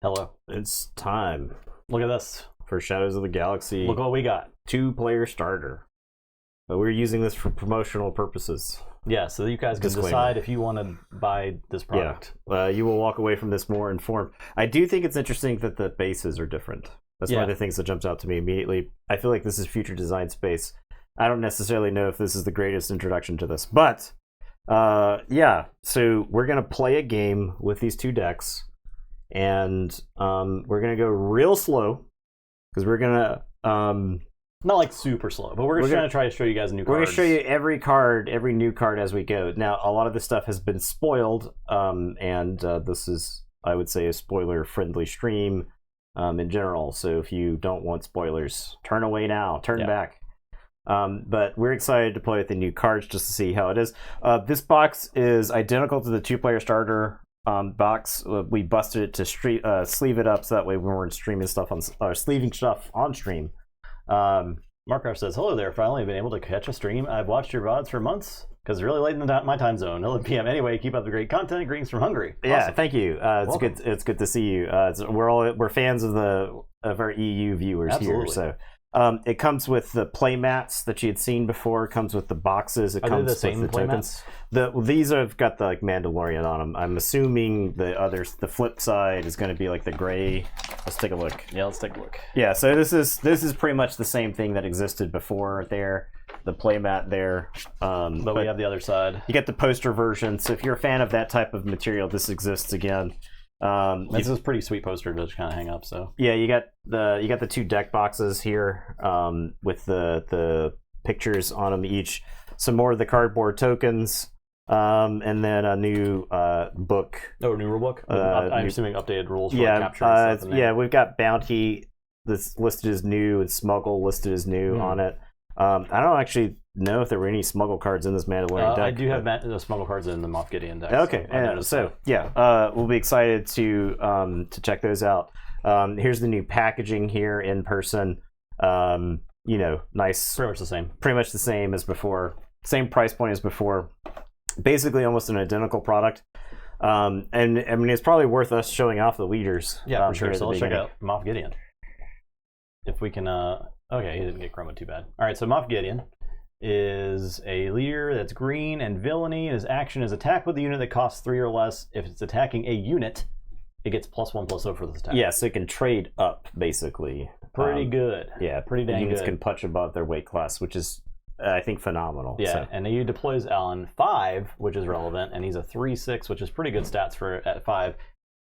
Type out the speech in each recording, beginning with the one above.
Hello. It's time Look at this. for Shadows of the Galaxy Look what we got. 2-player starter. But we're using this for promotional purposes. Yeah, so you guys can Disclaimer. decide if you want to buy this product. You will walk away from this more informed. I do think it's interesting that the bases are different. That's one of the things that jumps out to me immediately. I feel like this is future design space. I don't necessarily know if this is the greatest introduction to this, but so we're going to play a game with these two decks, and we're going to go real slow because we're going to Not like super slow, but we're just going to try to show you guys new cards. We're going to show you every new card as we go. Now, a lot of this stuff has been spoiled, and this is, I would say, a spoiler-friendly stream in general. So if you don't want spoilers, turn away now. Turn back. But we're excited to play with the new cards just to see how it is. This box is identical to the 2-player starter box. We busted it to sleeve it up so that way we weren't streaming stuff on sleeving stuff on stream. Markov says, "Hello there. Finally been able to catch a stream. I've watched your VODs for months because it's really late in my time zone, 11 p.m. Anyway, keep up the great content. Greetings from Hungary." Yeah, Awesome. thank you. It's good to see you. We're fans of our EU viewers. Absolutely. Here. So it comes with the play mats that you had seen before. It comes with the boxes. It comes the same with the play tokens. mats? These have got the Mandalorian on them. I'm assuming the flip side is going to be like the gray. Let's take a look. Yeah, let's take a look. Yeah, so this is pretty much the same thing that existed before there. The playmat there. But we have the other side. You get the poster version. So if you're a fan of that type of material, this exists again. This is a pretty sweet poster to just kind of hang up. So yeah, you got the two deck boxes here with the pictures on them each. Some more of the cardboard tokens. And then a new book. Oh, new rule book? I'm assuming updated rules for capture and stuff. Yeah, we've got Bounty that's listed as new and Smuggle listed as new on it. I don't actually know if there were any Smuggle cards in this Mandalorian deck. I do have Smuggle cards in the Moff Gideon deck. Okay, we'll be excited to check those out. Here's the new packaging here in person. Nice. Pretty much the same. Pretty much the same as before. Same price point as before. Basically almost an identical product. And I mean, it's probably worth us showing off the leaders. Yeah, for sure. So let's check out Moff Gideon. If we can, okay, he didn't get chroma too bad. All right, so Moff Gideon is a leader that's green and villainy. His action is attack with a unit that costs 3 or less. If it's attacking a unit, it gets +1/+0 for this attack. Yeah, so it can trade up, basically. Pretty good. Yeah, pretty dang units good. can punch above their weight class, which is, I think, phenomenal. Yeah, so. And he deploys on 5, which is relevant, and he's a 3/6, which is pretty good stats for at 5.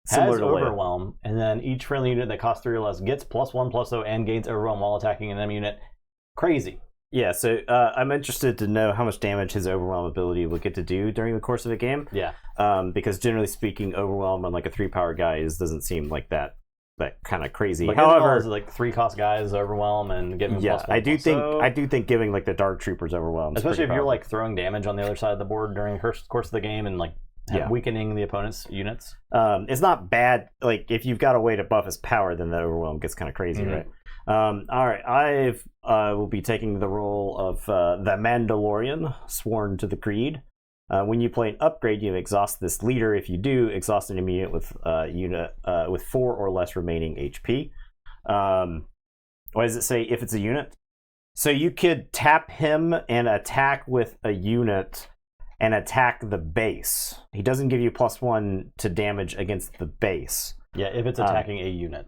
Similar Has to Overwhelm, and then each friendly unit that costs 3 or less gets +1/+0 and gains Overwhelm while attacking an enemy unit. Crazy. Yeah, so I'm interested to know how much damage his Overwhelm ability will get to do during the course of a game. Yeah. Because generally speaking, Overwhelm on like a 3-power guy doesn't seem like that kind of crazy. But however, like 3-cost guys Overwhelm and getting +1/+0. I do think giving like the Dark Troopers Overwhelm, especially if you're like throwing damage on the other side of the board during the course of the game and like weakening the opponent's units. It's not bad. Like if you've got a way to buff his power, then the Overwhelm gets kind of crazy, right? All right, I will be taking the role of the Mandalorian, sworn to the creed. When you play an upgrade, you exhaust this leader. If you do, exhaust an enemy unit with 4 or less remaining HP. What does it say if it's a unit? So you could tap him and attack with a unit and attack the base. He doesn't give you +1 to damage against the base. Yeah, if it's attacking a unit.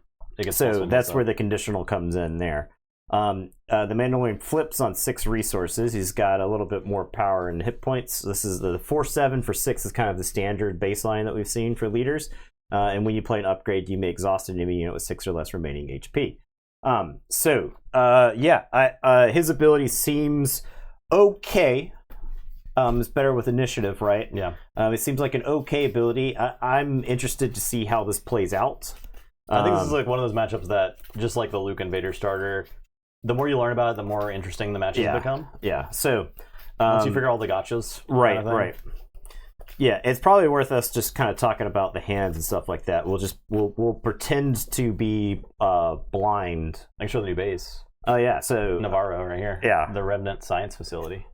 So that's where the conditional comes in there. The Mandalorian flips on 6 resources. He's got a little bit more power and hit points. This is the 4/7 for 6 is kind of the standard baseline that we've seen for leaders. And when you play an upgrade, you may exhaust an enemy unit with 6 or less remaining HP. His ability seems okay. It's better with initiative, right? Yeah. It seems like an okay ability. I'm interested to see how this plays out. I think this is like one of those matchups that, just like the Luke and Vader starter, the more you learn about it, the more interesting the matches become. Yeah. So once you figure all the gotchas. Right. Yeah, it's probably worth us just kind of talking about the hands and stuff like that. We'll pretend to be blind. I can show the new base. Oh yeah, so Navarro right here. Yeah. The Revenant Science Facility.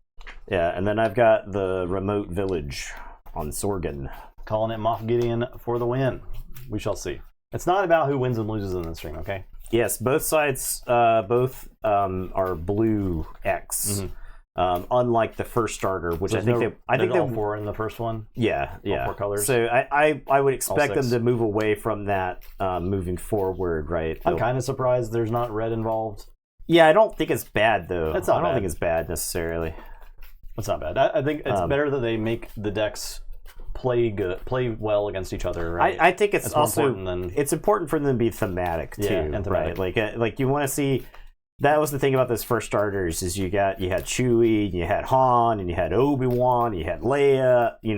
Yeah, and then I've got the remote village on Sorgan. Calling it Moff Gideon for the win. We shall see. It's not about who wins and loses in this stream, okay? Yes, both sides are blue X. Unlike the first starter, which I think they all 4 in the first one. Yeah. All 4 colors. So I would expect them to move away from that moving forward, right? I'm kind of surprised there's not red involved. Yeah, I don't think it's bad though. It's not I don't bad. think it's bad necessarily. It's not bad. I think it's better that they make the decks play well against each other. Right? I think it's also important it's important for them to be thematic too, and thematic. right? Like you want to see. That was the thing about those first starters is you had Chewie, you had Han, and you had Obi-Wan, you had Leia, you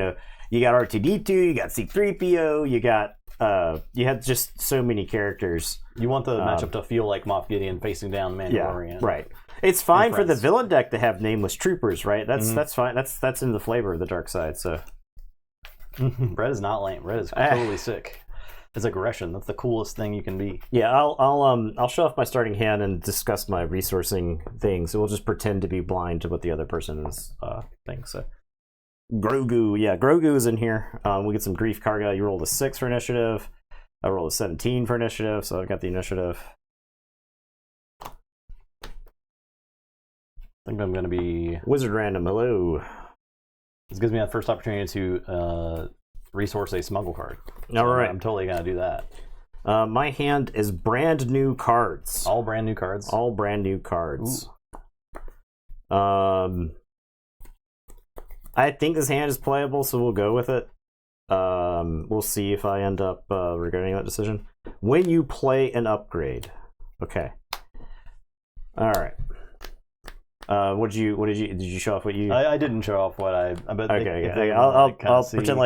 got R2-D2, you got C-3PO, you had just so many characters. You want the matchup to feel like Moff Gideon facing down Mandalorian. Yeah, right. It's fine for the villain deck to have nameless troopers, right? That's fine. That's in the flavor of the dark side. So Red is not lame. Red is totally sick. It's aggression. That's the coolest thing you can be. Yeah, I'll show off my starting hand and discuss my resourcing thing. So we'll just pretend to be blind to what the other person is thinking. So Grogu, Grogu is in here. We get some Grief Karga. You rolled a 6 for initiative. I rolled a 17 for initiative, so I've got the initiative. I think I'm going to be Wizard Random. Hello. This gives me that first opportunity to resource a smuggle card. All right. I'm totally going to do that. My hand is brand new cards. All brand new cards? All brand new cards. Ooh. I think this hand is playable, so we'll go with it. We'll see if I end up regretting that decision. When you play an upgrade. Okay. All right. Did you show off what you? I didn't show off what I. But Okay. I'll pretend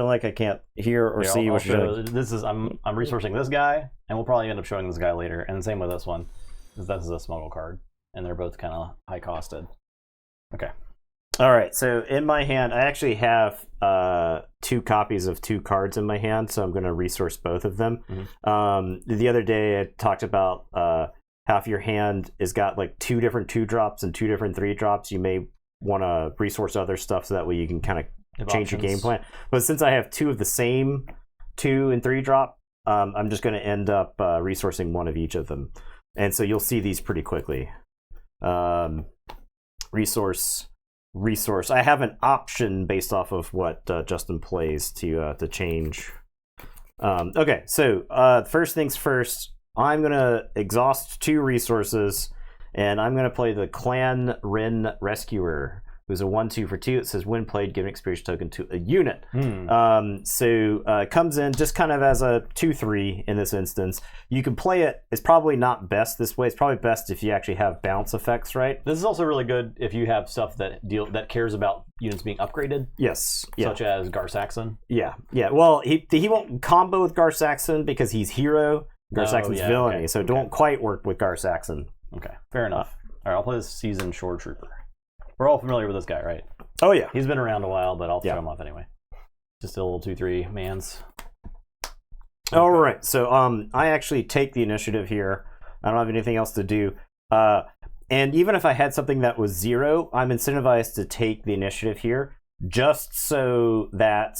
like I can't hear or see what you're doing. This is I'm resourcing this guy, and we'll probably end up showing this guy later. And the same with this one, because this is a smuggle card, and they're both kind of high costed. Okay. All right. So in my hand, I actually have 2 copies of 2 cards in my hand, so I'm going to resource both of them. Mm-hmm. The other day, I talked about how if your hand has got like 2 different 2-drops and 2 different 3-drops, you may want to resource other stuff so that way you can kind of change your game plan. But since I have 2 of the same 2 and 3-drop, I'm just going to end up resourcing 1 of each of them. And so you'll see these pretty quickly. Resource. I have an option based off of what Justin plays to change. Okay, so first things first. I'm going to exhaust 2 resources, and I'm going to play the Clan Ren Rescuer, who's a 1/2 for 2. It says, when played, give an experience token to a unit. So it comes in just kind of as a 2/3 in this instance. You can play it. It's probably not best this way. It's probably best if you actually have bounce effects, right? This is also really good if you have stuff that cares about units being upgraded. Yes. Yeah. Such as Gar Saxon. Yeah. Well, he won't combo with Gar Saxon because he's hero. Gar Saxon's villainy, so it don't quite work with Gar Saxon. Okay, fair enough. All right, I'll play this seasoned Shore Trooper. We're all familiar with this guy, right? Oh, yeah. He's been around a while, but I'll show him off anyway. Just a little 2/3 mans. Okay. All right, so I actually take the initiative here. I don't have anything else to do. And even if I had something that was 0, I'm incentivized to take the initiative here just so that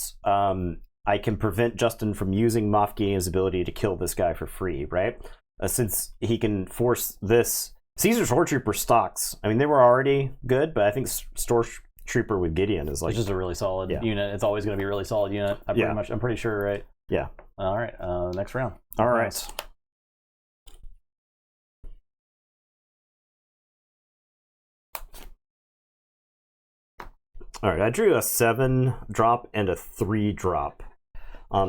I can prevent Justin from using Moff Gideon's ability to kill this guy for free, right? Since he can force this. Caesar Store Trooper stocks, I mean, they were already good, but I think Store Trooper with Gideon is like... It's just a really solid unit. It's always going to be a really solid unit. I'm pretty sure, right? Yeah. All right, next round. All right. All right, I drew a 7-drop and a 3-drop.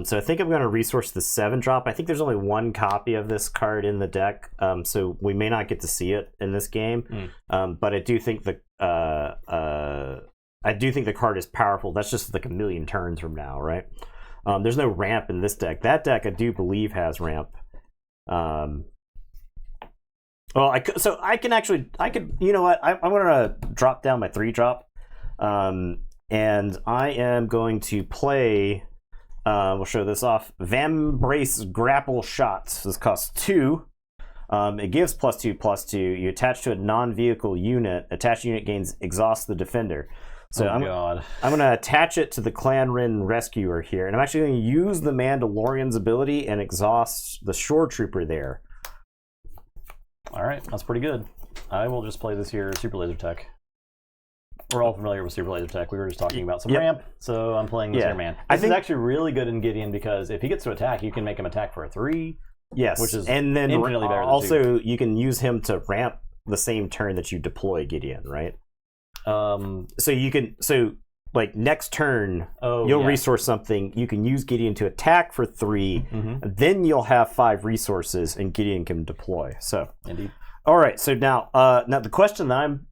So I think I'm going to resource the 7-drop. I think there's only 1 copy of this card in the deck, so we may not get to see it in this game. But I do think the card is powerful. That's just like a million turns from now, right? There's no ramp in this deck. That deck I do believe has ramp. Well, I could. You know what? I'm going to drop down my 3-drop, and I am going to play. We'll show this off. Vambrace Grapple Shots. This costs 2. It gives +2/+2. You attach to a non-vehicle unit. Attached unit gains Exhaust the Defender. So I'm going to attach it to the Clan Rin Rescuer here, and I'm actually going to use the Mandalorian's ability and exhaust the Shore Trooper there. All right, that's pretty good. I will just play this here Super Laser Tech. We're all familiar with Super Laser Tech. We were just talking about some ramp, so I'm playing this here, man. This is actually really good in Gideon because if he gets to attack, you can make him attack for a 3. Yes, which is and then infinitely better also you can use him to ramp the same turn that you deploy Gideon, right? So you can like next turn you'll resource something. You can use Gideon to attack for 3. Then you'll have 5 resources, and Gideon can deploy. So indeed. All right. So now the question that I'm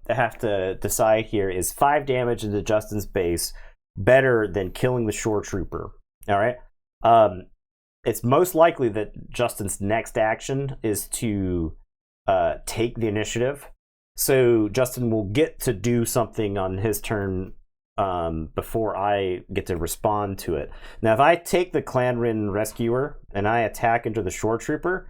have to decide here is 5 damage into Justin's base better than killing the Shore Trooper. All right. It's most likely that Justin's next action is to take the initiative. So Justin will get to do something on his turn before I get to respond to it. Now, if I take the Clan Rin Rescuer and I attack into the Shore Trooper,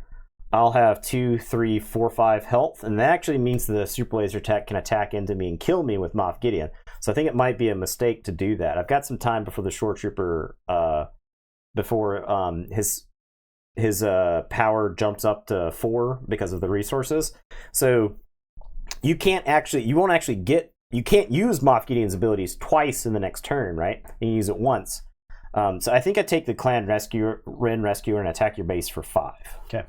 I'll have 2, 3, 4, 5 health, and that actually means the Super Laser Tech can attack into me and kill me with Moff Gideon. So I think it might be a mistake to do that. I've got some time before the Shore Trooper before his power jumps up to 4 because of the resources. So you can't use Moff Gideon's abilities twice in the next turn, right? You use it once. So I think I take the Clan Rin Rescuer and attack your base for 5. Okay.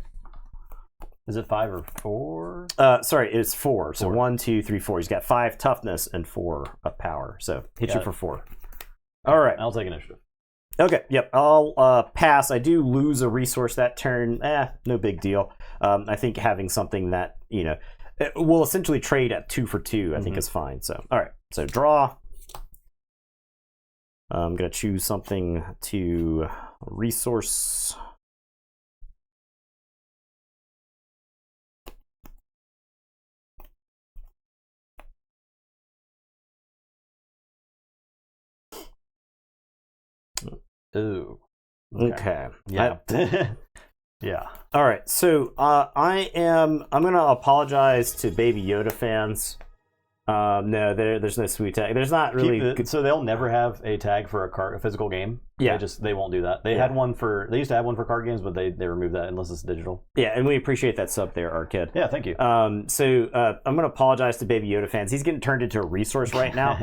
Is it 5 or 4? Sorry, it's 4. So 1, 2, 3, 4. He's got 5 toughness and 4 of power. So hit you for 4. All right. I'll take initiative. Okay, yep, I'll pass. I do lose a resource that turn. No big deal. I think having something that, will essentially trade at 2 for 2, I think is fine. So, all right, so draw. I'm going to choose something to resource. Ooh. Okay. Yeah. Yeah. All right. So I'm gonna apologize to Baby Yoda fans. No, there's no sweet tag. There's not really. So they'll never have a tag for a physical game. Yeah. They won't do that. They had one for. They used to have one for card games, but they removed that unless it's digital. Yeah, and we appreciate that sub there, Arcade. Yeah, thank you. So I'm gonna apologize to Baby Yoda fans. He's getting turned into a resource right now.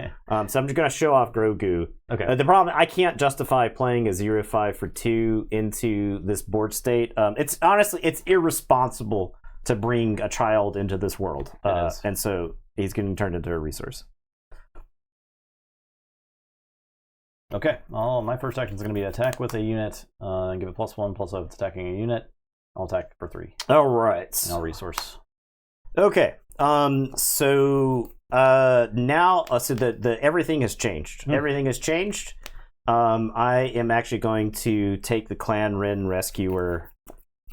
So I'm just gonna show off Grogu. Okay. The problem, I can't justify playing a 0-5 for 2 into this board state. It's honestly irresponsible to bring a child into this world. And so he's getting turned into a resource. Okay. My first action is going to be attack with a unit and give it +1/+0 if it's attacking a unit. I'll attack for 3. All right. And I'll resource. Okay. So now, the everything has changed. Everything has changed. I am actually going to take the Clan Rin Rescuer.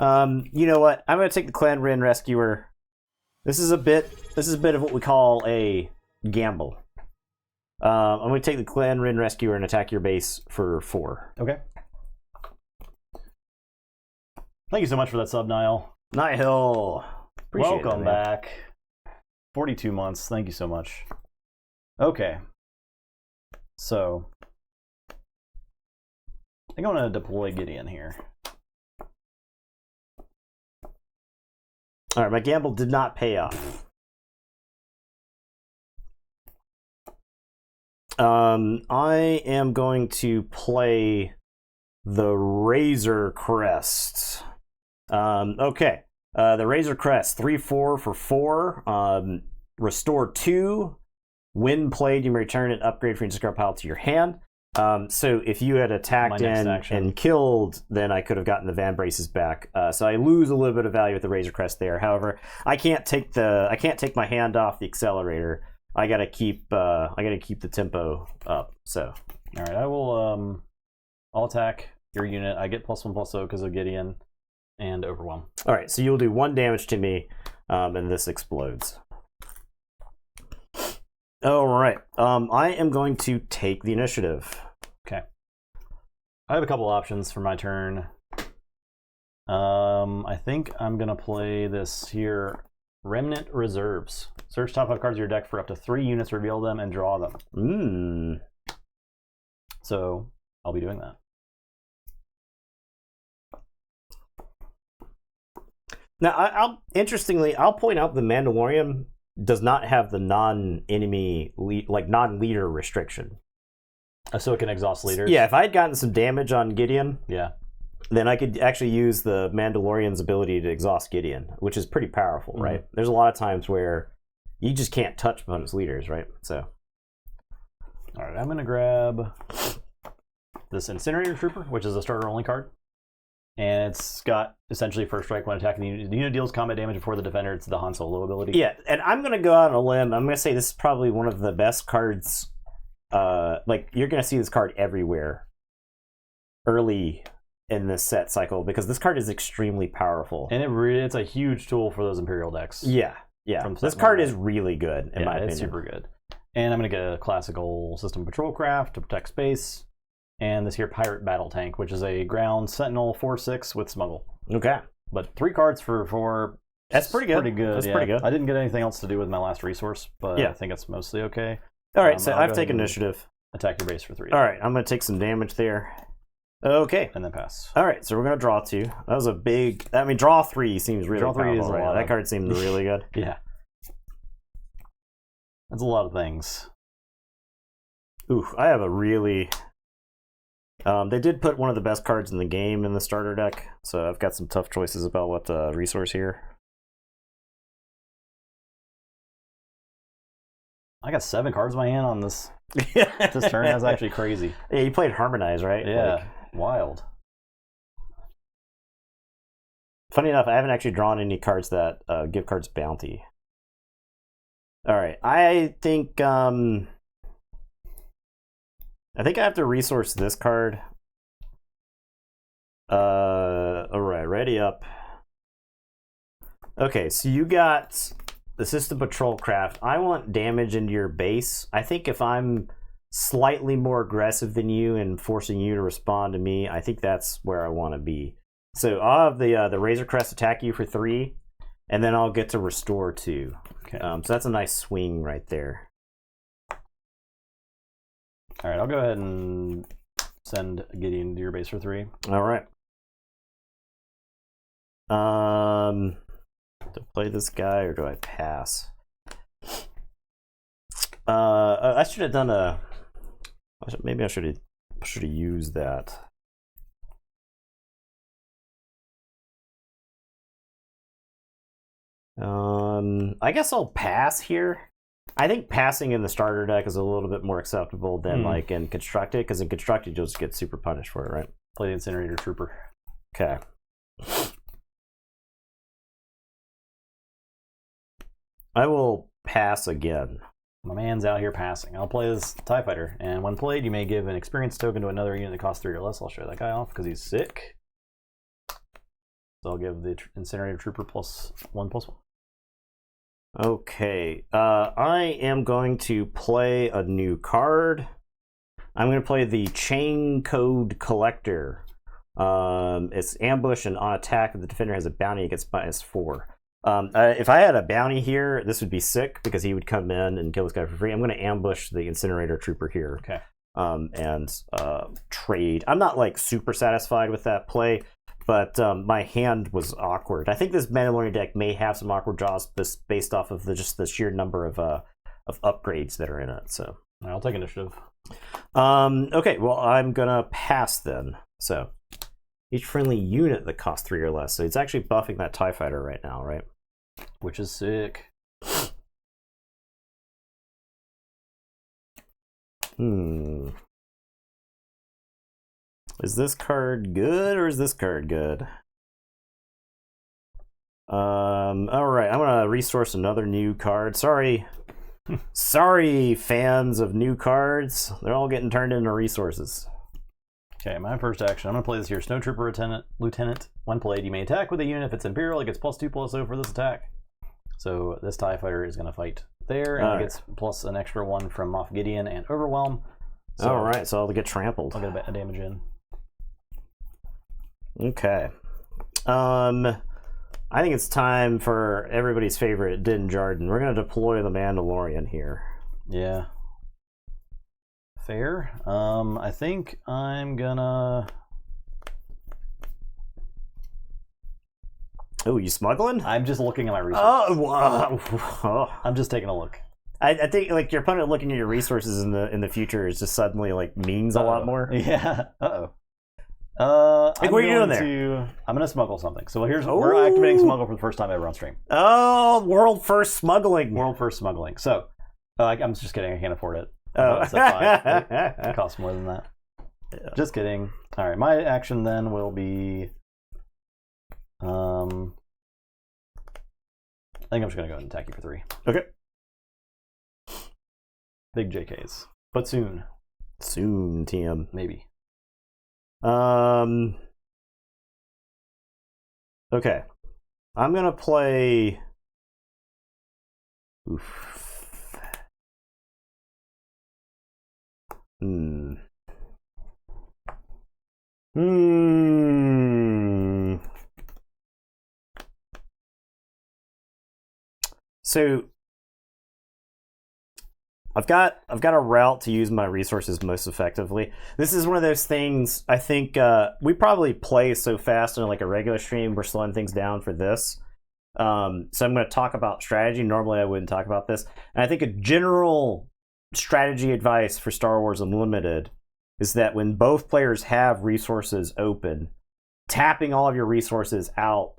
You know what? I'm going to take the Clan Rin Rescuer. This is a bit of what we call a gamble. I'm going to take the Clan Rin Rescuer and attack your base for 4. Okay. Thank you so much for that sub, Niall. Nihil. Welcome back. 42 months. Thank you so much. Okay. So, I think I'm going to deploy Gideon here. All right, my gamble did not pay off. I am going to play the Razor Crest. Okay. The Razor Crest, 3/4 for 4. Restore 2. When played, you may return an upgrade from your discard pile to your hand. So if you had attacked and killed, then I could have gotten the Van Braces back. So I lose a little bit of value with the Razor Crest there. However, I can't take my hand off the accelerator. I gotta keep the tempo up. So all right, I will I'll attack your unit. I get +1/+0 because of Gideon and overwhelm. All right, so you'll do 1 damage to me, and this explodes. All right, I am going to take the initiative. Okay. I have a couple options for my turn. I think I'm gonna play this here, Remnant Reserves. Search top 5 cards of your deck for up to 3 units, reveal them, and draw them. So I'll be doing that. Now, interestingly, I'll point out the Mandalorian does not have the non-enemy, non-leader restriction. So it can exhaust leaders? Yeah, if I had gotten some damage on Gideon, then I could actually use the Mandalorian's ability to exhaust Gideon, which is pretty powerful, right? There's a lot of times where you just can't touch opponent's leaders, right? So, all right, I'm going to grab this Incinerator Trooper, which is a starter-only card. And it's got essentially first strike when attacking the unit. The unit deals combat damage before the defender. It's the Han Solo ability. Yeah, and I'm going to go out on a limb. I'm going to say this is probably one of the best cards. You're going to see this card everywhere early in this set cycle because this card is extremely powerful. And it's a huge tool for those Imperial decks. Yeah. This card is really good, in my opinion. It's super good. And I'm going to get a classical System Patrol Craft to protect space. And this here Pirate Battle Tank, which is a ground Sentinel 4/6 with Smuggle. Okay. But 3 cards for 4. That's pretty good. That's pretty good. I didn't get anything else to do with my last resource, but I think it's mostly okay. All right, so I've taken initiative. Attack your base for 3. All right, I'm going to take some damage there. Okay. And then pass. All right, so we're going to draw 2. That was a big... I mean, draw 3 seems really powerful. Draw 3 is a lot. That card seemed really good. Yeah. That's a lot of things. Ooh, I have a really... they did put one of the best cards in the game in the starter deck, so I've got some tough choices about what resource here. I got 7 cards in my hand on this this turn. That's actually crazy. Yeah, you played Harmonize, right? Yeah, wild. Funny enough, I haven't actually drawn any cards that give cards bounty. All right, I think I have to resource this card. All right, ready up. Okay, so you got the System Patrol Craft. I want damage into your base. I think if I'm slightly more aggressive than you and forcing you to respond to me, I think that's where I want to be. So I'll have the Razor Crest attack you for 3, and then I'll get to restore 2. Okay. So that's a nice swing right there. All right, I'll go ahead and send Gideon to your base for 3. All right. Do I play this guy or do I pass? I should have done maybe I should have used that. I guess I'll pass here. I think passing in the starter deck is a little bit more acceptable than like in Constructed, because in Constructed you'll just get super punished for it, right? Play the Incinerator Trooper. Okay. I will pass again. My man's out here passing. I'll play this TIE Fighter, and when played, you may give an experience token to another unit that costs 3 or less. I'll show that guy off because he's sick. So I'll give the Incinerator Trooper +1/+1. Okay, I am going to play a new card. I'm going to play the Chain Code Collector. It's ambush and on attack. If the defender has a bounty, it gets -4. If I had a bounty here, this would be sick because he would come in and kill this guy for free. I'm going to ambush the Incinerator Trooper here. Okay. And trade. I'm not like super satisfied with that play, but my hand was awkward. I think this Mandalorian deck may have some awkward draws based off of just the sheer number of upgrades that are in it. So I'll take initiative. Okay, well I'm gonna pass then. So each friendly unit that costs 3 or less. So it's actually buffing that TIE Fighter right now, right? Which is sick. Is this card good or is this card good? Alright, I'm gonna resource another new card. Sorry. Sorry, fans of new cards. They're all getting turned into resources. Okay, my first action. I'm going to play this here. Snowtrooper Lieutenant. When played, you may attack with a unit. If it's Imperial, it gets +2/+0 for this attack. So this TIE Fighter is going to fight there, and it gets plus an extra 1 from Moff Gideon and Overwhelm. So Alright, so I'll get trampled. I'll get a damage in. Okay. I think it's time for everybody's favorite Din Djarin. We're going to deploy the Mandalorian here. Yeah. Fair. I think I'm gonna... Oh, you smuggling? I'm just looking at my resources. Oh. I'm just taking a look. I think like your opponent looking at your resources in the future is just suddenly like means a lot more. Yeah. What are you doing there? I'm gonna smuggle something. So we're activating smuggle for the first time ever on stream. Oh, world first smuggling. World first smuggling. So I'm just kidding. I can't afford it. Oh, It costs more than that. Yeah. Just kidding. All right, my action then will be. I think I'm just gonna go ahead and attack you for 3. Okay. Big JKs, but soon. Soon, TM. Maybe. Okay. I'm gonna play. Oof. So I've got a route to use my resources most effectively. This is one of those things. I think we probably play so fast in like a regular stream. We're slowing things down for this. So I'm going to talk about strategy. Normally I wouldn't talk about this. And I think a general strategy advice for Star Wars Unlimited is that when both players have resources open, tapping all of your resources out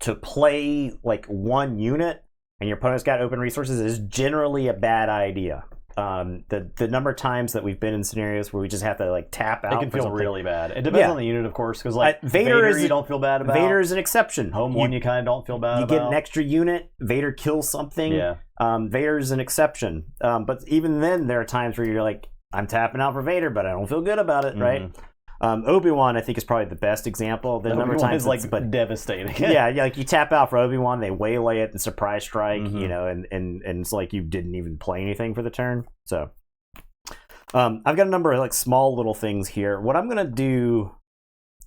to play like one unit and your opponent's got open resources is generally a bad idea. The number of times that we've been in scenarios where we just have to like tap out, it can feel really bad. It depends on the unit, of course, because like Vader you don't feel bad about. Vader is an exception. Home one you kind of don't feel bad about. You get an extra unit. Vader kills something. Yeah. Vader is an exception. But even then, there are times where you're like, I'm tapping out for Vader, but I don't feel good about it, right? Obi-Wan, I think, is probably the best example. The number of times is like devastating. yeah, like you tap out for Obi-Wan, they waylay it and surprise strike, you know, and it's like you didn't even play anything for the turn. So I've got a number of like small little things here. What I'm gonna do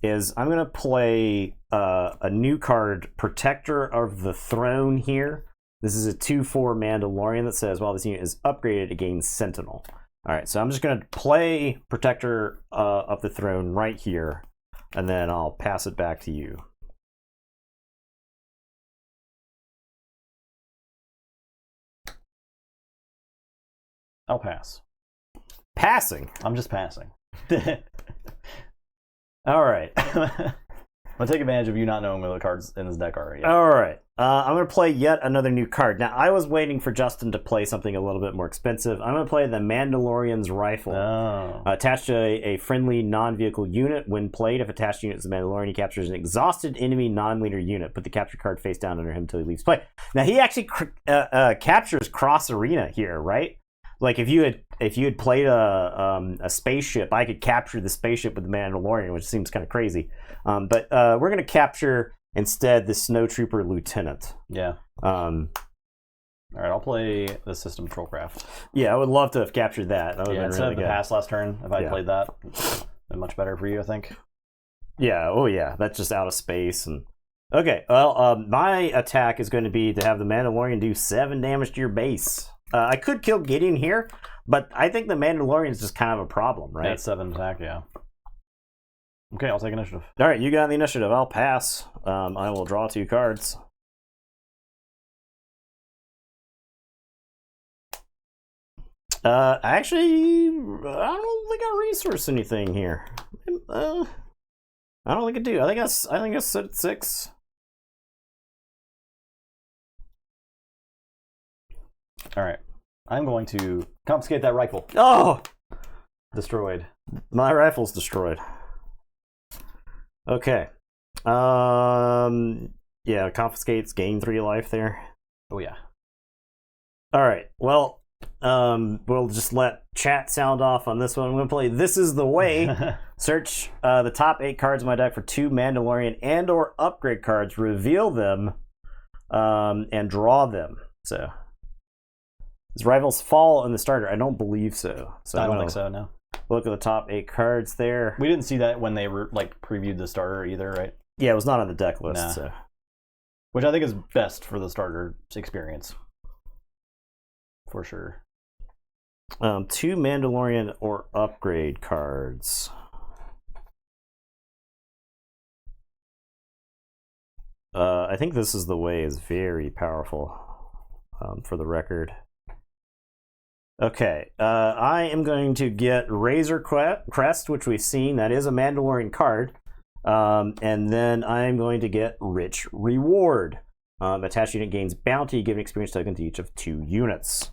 is I'm gonna play a new card, Protector of the Throne here. This is a 2/4 Mandalorian that says while this unit is upgraded, it gains Sentinel. All right, so I'm just going to play Protector of the Throne right here, and then I'll pass it back to you. I'll pass. Passing? I'm just passing. All right. I'm going to take advantage of you not knowing what the cards in this deck are. Yeah. All right. I'm going to play yet another new card. Now, I was waiting for Justin to play something a little bit more expensive. I'm going to play the Mandalorian's Rifle. Attached to a friendly non-vehicle unit. When played, if attached unit is a Mandalorian, he captures an exhausted enemy non-leader unit. Put the captured card face down under him until he leaves play. Now, he actually captures cross arena here, right? Like if you had played a spaceship, I could capture the spaceship with the Mandalorian, which seems kind of crazy. But we're going to capture instead the Snowtrooper Lieutenant. Yeah. All right, I'll play the System Trollcraft. Yeah, I would love to have captured that. That would have been instead really of the good. pass last turn, if I played that, been much better for you, I think. Yeah. Oh yeah, that's just out of space and. Okay. Well, my attack is going to be to have the Mandalorian do 7 damage to your base. I could kill Gideon here, but I think the Mandalorian is just kind of a problem, right? That's 7 attack, yeah. Okay, I'll take initiative. All right, you got the initiative. I'll pass. I will draw 2 cards. Actually, I don't think I resource anything here. I don't think I do. I think I sit at 6. All right, I'm going to confiscate that rifle. Oh, destroyed. My rifle's destroyed. Okay. Yeah, confiscates, gain 3 life there. Oh yeah. All right. Well, we'll just let chat sound off on this one. I'm going to play This Is the Way. Search the top 8 cards in my deck for 2 Mandalorian and or upgrade cards. Reveal them and draw them. So, does rivals fall in the starter? I don't believe so. So I don't think so, no. Look at the top 8 cards there. We didn't see that when they were like previewed the starter either, right? Yeah, it was not on the deck list. Nah. So. which I think is best for the starter experience, for sure. 2 Mandalorian or upgrade cards. I think This Is the Way is very powerful, for the record. Okay, I am going to get Razor Crest, which we've seen. That is a Mandalorian card. And then I'm going to get Rich Reward. Attached unit gains bounty, giving experience token to each of 2 units.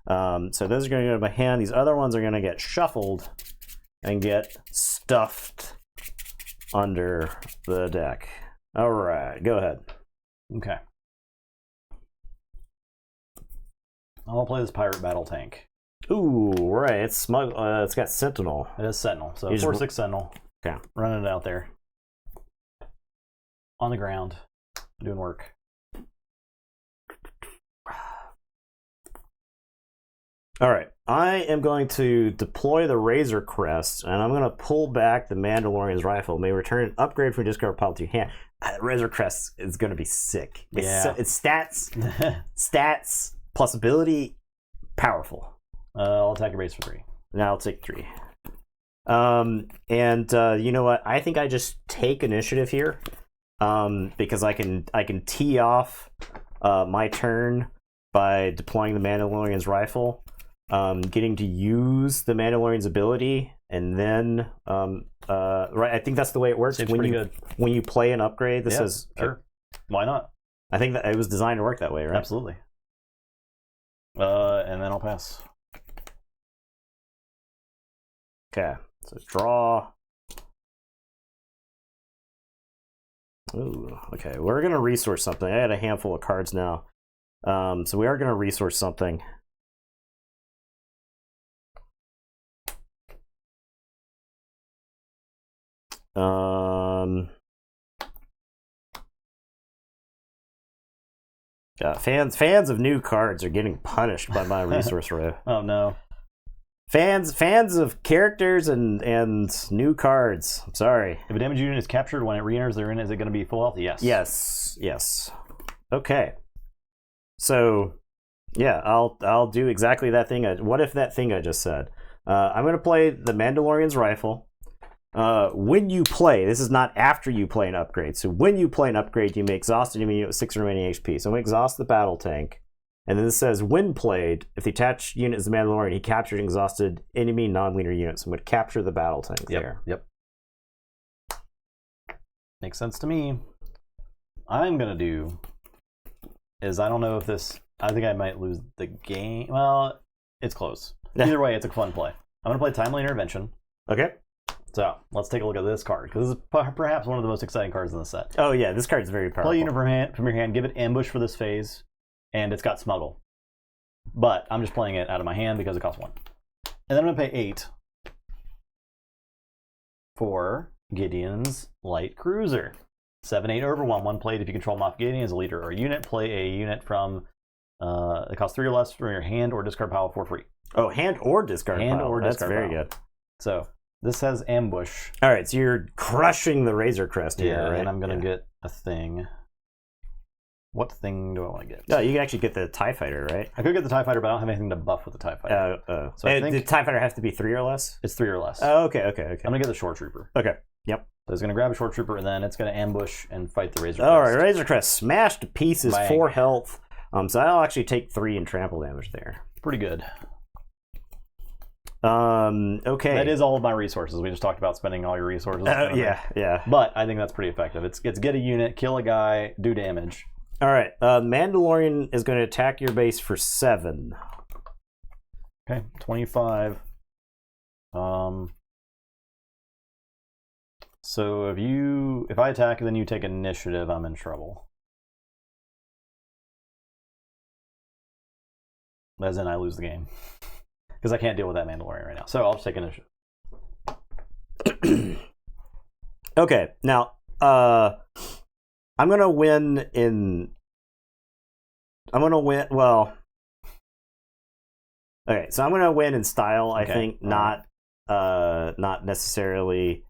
So those are going to go to my hand. These other ones are going to get shuffled and get stuffed under the deck. All right, go ahead. Okay. I'll play this pirate battle tank. Ooh, right. It's smug. It's got Sentinel. It is Sentinel, so You just- 4/6 Sentinel. Okay. Running it out there. On the ground. Doing work. All right. I am going to deploy the Razor Crest, and I'm going to pull back the Mandalorian's rifle. May return an upgrade from discard pile to your hand. Razor Crest is going to be sick. It's stats plus ability, powerful. I'll attack your base for 3. Now I'll take 3. You know what? I think I just take initiative here, because I can tee off my turn by deploying the Mandalorian's rifle, getting to use the Mandalorian's ability, and then right. I think that's the way it works. Seems when pretty you good. when you play an upgrade, this Yeah, is sure. Why not? I think that it was designed to work that way, right? Absolutely. And then I'll pass. Okay, so draw. Ooh, okay. We're gonna resource something. I had a handful of cards now, so we are gonna resource something. Fans of new cards are getting punished by my resource row. Oh no. Fans of characters and new cards. I'm sorry. If a damaged unit is captured when it re-enters their is it going to be full health? Yes. Yes. Okay. So, yeah, I'll do exactly that thing. What if that thing I just said? I'm going to play the Mandalorian's rifle. When you play, this is not after you play an upgrade. So when you play an upgrade, you may exhaust an enemy unit with 6 remaining HP. So I'm going to exhaust the battle tank. And then this says, when played, if the attached unit is the Mandalorian, he captured and exhausted enemy non-leader units. So I'm going to capture the battle tank there. Yep. Makes sense to me. I'm going to do is I don't know if this... I think I might lose the game. Well, it's close. Either way, it's a fun play. I'm going to play Timely Intervention. Okay. So let's take a look at this card, because this is perhaps one of the most exciting cards in the set. Oh, yeah, this card's very powerful. Play a unit from your hand, give it ambush for this phase, and it's got smuggle. But I'm just playing it out of my hand because it costs 1. And then I'm going to pay 8 for Gideon's Light Cruiser. 7/8 overwhelm. 1 played if you control Moff Gideon as a leader or a unit. Play a unit from it costs 3 or less from your hand or discard pile for free. Oh, hand or discard hand pile. Or That's discard very pile. good. So this has ambush. All right, so you're crushing the Razor Crest here, right? And I'm going to get a thing. What thing do I want to get? No, you can actually get the TIE Fighter, right? I could get the TIE Fighter, but I don't have anything to buff with the TIE Fighter. So I think the TIE Fighter has to be 3 or less? It's 3 or less. Oh, okay. I'm going to get the Shore Trooper. Okay, yep. So it's going to grab a Shore Trooper, and then it's going to ambush and fight the Razor Crest. All right, Razor Crest smashed to pieces, Bang. 4 health. So I'll actually take 3 in trample damage there. Pretty good. Okay. That is all of my resources. We just talked about spending all your resources. Yeah. But I think that's pretty effective. It's get a unit, kill a guy, do damage. All right. Mandalorian is going to attack your base for 7. Okay, 25. So if I attack and then you take initiative, I'm in trouble. As in, I lose the game. Because I can't deal with that Mandalorian right now. So I'll just take initiative. Okay, now, I'm going to win well... Okay, so I'm going to win in style, I think, not necessarily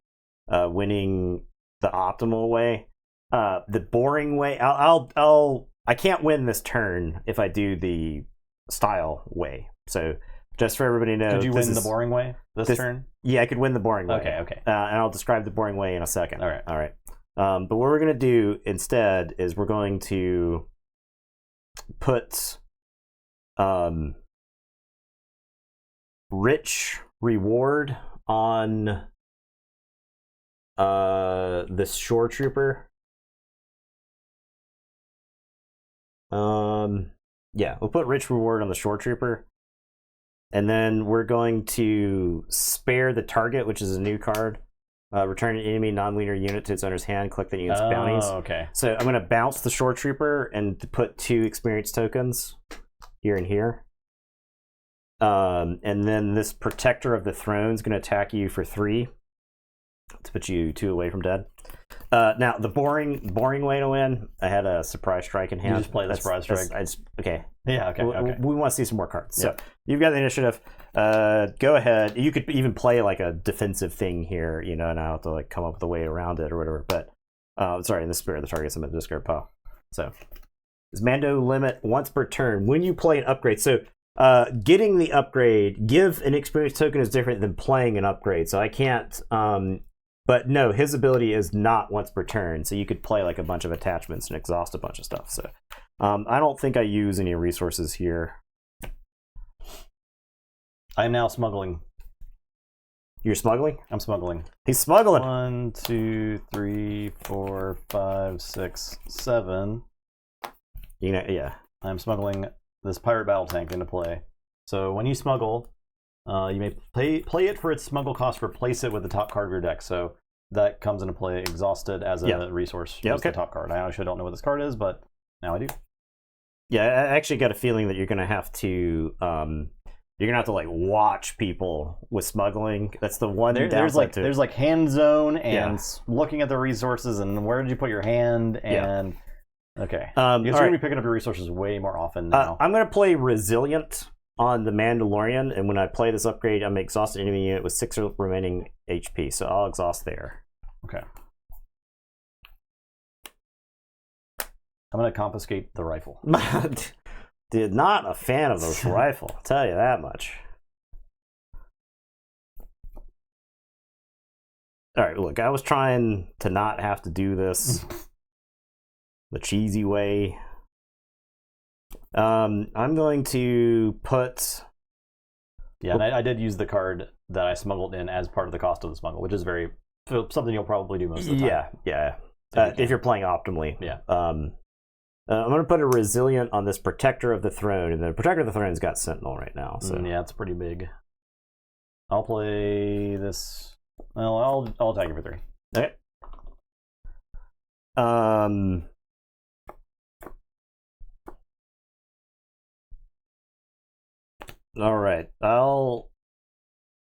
winning the optimal way. the boring way. I can't win this turn if I do the style way. So just for everybody to know, did you win the boring way this turn? Yeah, I could win the boring way. Okay. And I'll describe the boring way in a second. All right. But what we're gonna do instead is we're going to put rich reward on this shore trooper. Yeah, we'll put rich reward on the shore trooper, and then we're going to spare the target, which is a new card. Return an enemy non-linear unit to its owner's hand. Collect the unit's bounties. Okay. So I'm going to bounce the shore trooper and put 2 experience tokens here and here. And then this protector of the throne is going to attack you for 3 to put you 2 away from dead. Now the boring way to win. I had a surprise strike in hand. You just play the surprise strike. Okay. Yeah. Okay. We want to see some more cards. Yep. So you've got the initiative. Go ahead. You could even play like a defensive thing here, and I have to like come up with a way around it or whatever. But sorry, in the spirit of the target, I'm going to discard pile. So is Mando limit once per turn when you play an upgrade. So getting the upgrade, give an experience token is different than playing an upgrade. So I can't. But no, his ability is not once per turn. So you could play like a bunch of attachments and exhaust a bunch of stuff. So I don't think I use any resources here. I'm now smuggling. You're smuggling? I'm smuggling. He's smuggling. 1, 2, 3, 4, 5, 6, 7. Yeah. I'm smuggling this pirate battle tank into play. So when you smuggle, you may play it for its smuggle cost. Replace it with the top card of your deck. So that comes into play exhausted as a resource. Yeah, okay. The top card. I actually don't know what this card is, but now I do. Yeah, I actually got a feeling that you're gonna have to like watch people with smuggling. That's the one downside to it. There's like hand zone and looking at the resources and where did you put your hand and okay. You're gonna be picking up your resources way more often now. I'm gonna play Resilient on the Mandalorian, and when I play this upgrade, I'm an exhausted enemy unit with 6 remaining HP, so I'll exhaust there. Okay. I'm gonna confiscate the rifle. Dude, not a fan of those rifle, I'll tell you that much. Alright, look, I was trying to not have to do this the cheesy way. I'm going to put... Yeah, and I did use the card that I smuggled in as part of the cost of the smuggle, which is something you'll probably do most of the time. Yeah. If you're playing optimally. Yeah. I'm going to put a Resilient on this Protector of the Throne, and the Protector of the Throne's got Sentinel right now. So yeah, it's pretty big. I'll play this. Well, I'll attack you for 3. Okay. All right. I'll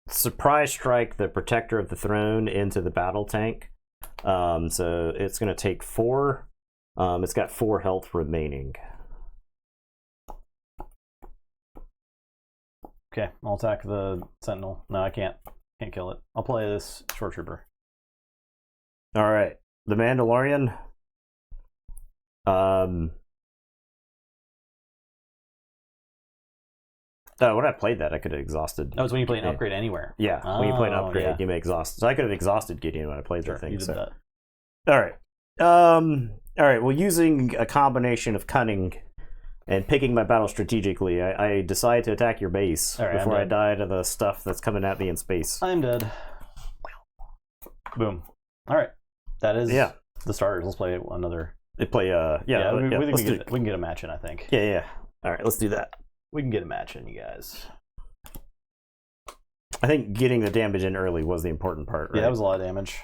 surprise strike the Protector of the Throne into the battle tank. So it's going to take 4. It's got 4 health remaining. Okay, I'll attack the Sentinel. No, I can't. Can't kill it. I'll play this Short Trooper. All right. The Mandalorian. When I played that, I could have exhausted. Oh, it's when you play an upgrade anywhere. Yeah, when you play an upgrade, you may exhaust. So I could have exhausted Gideon when I played the thing. You did that. All right. All right. Well, using a combination of cunning and picking my battle strategically, I decide to attack your base before I die to the stuff that's coming at me in space. I'm dead. Boom. All right. That is the starters. Let's play another. We can get a match in, I think. Yeah. All right, let's do that. We can get a match in, you guys. I think getting the damage in early was the important part, right? Yeah, that was a lot of damage.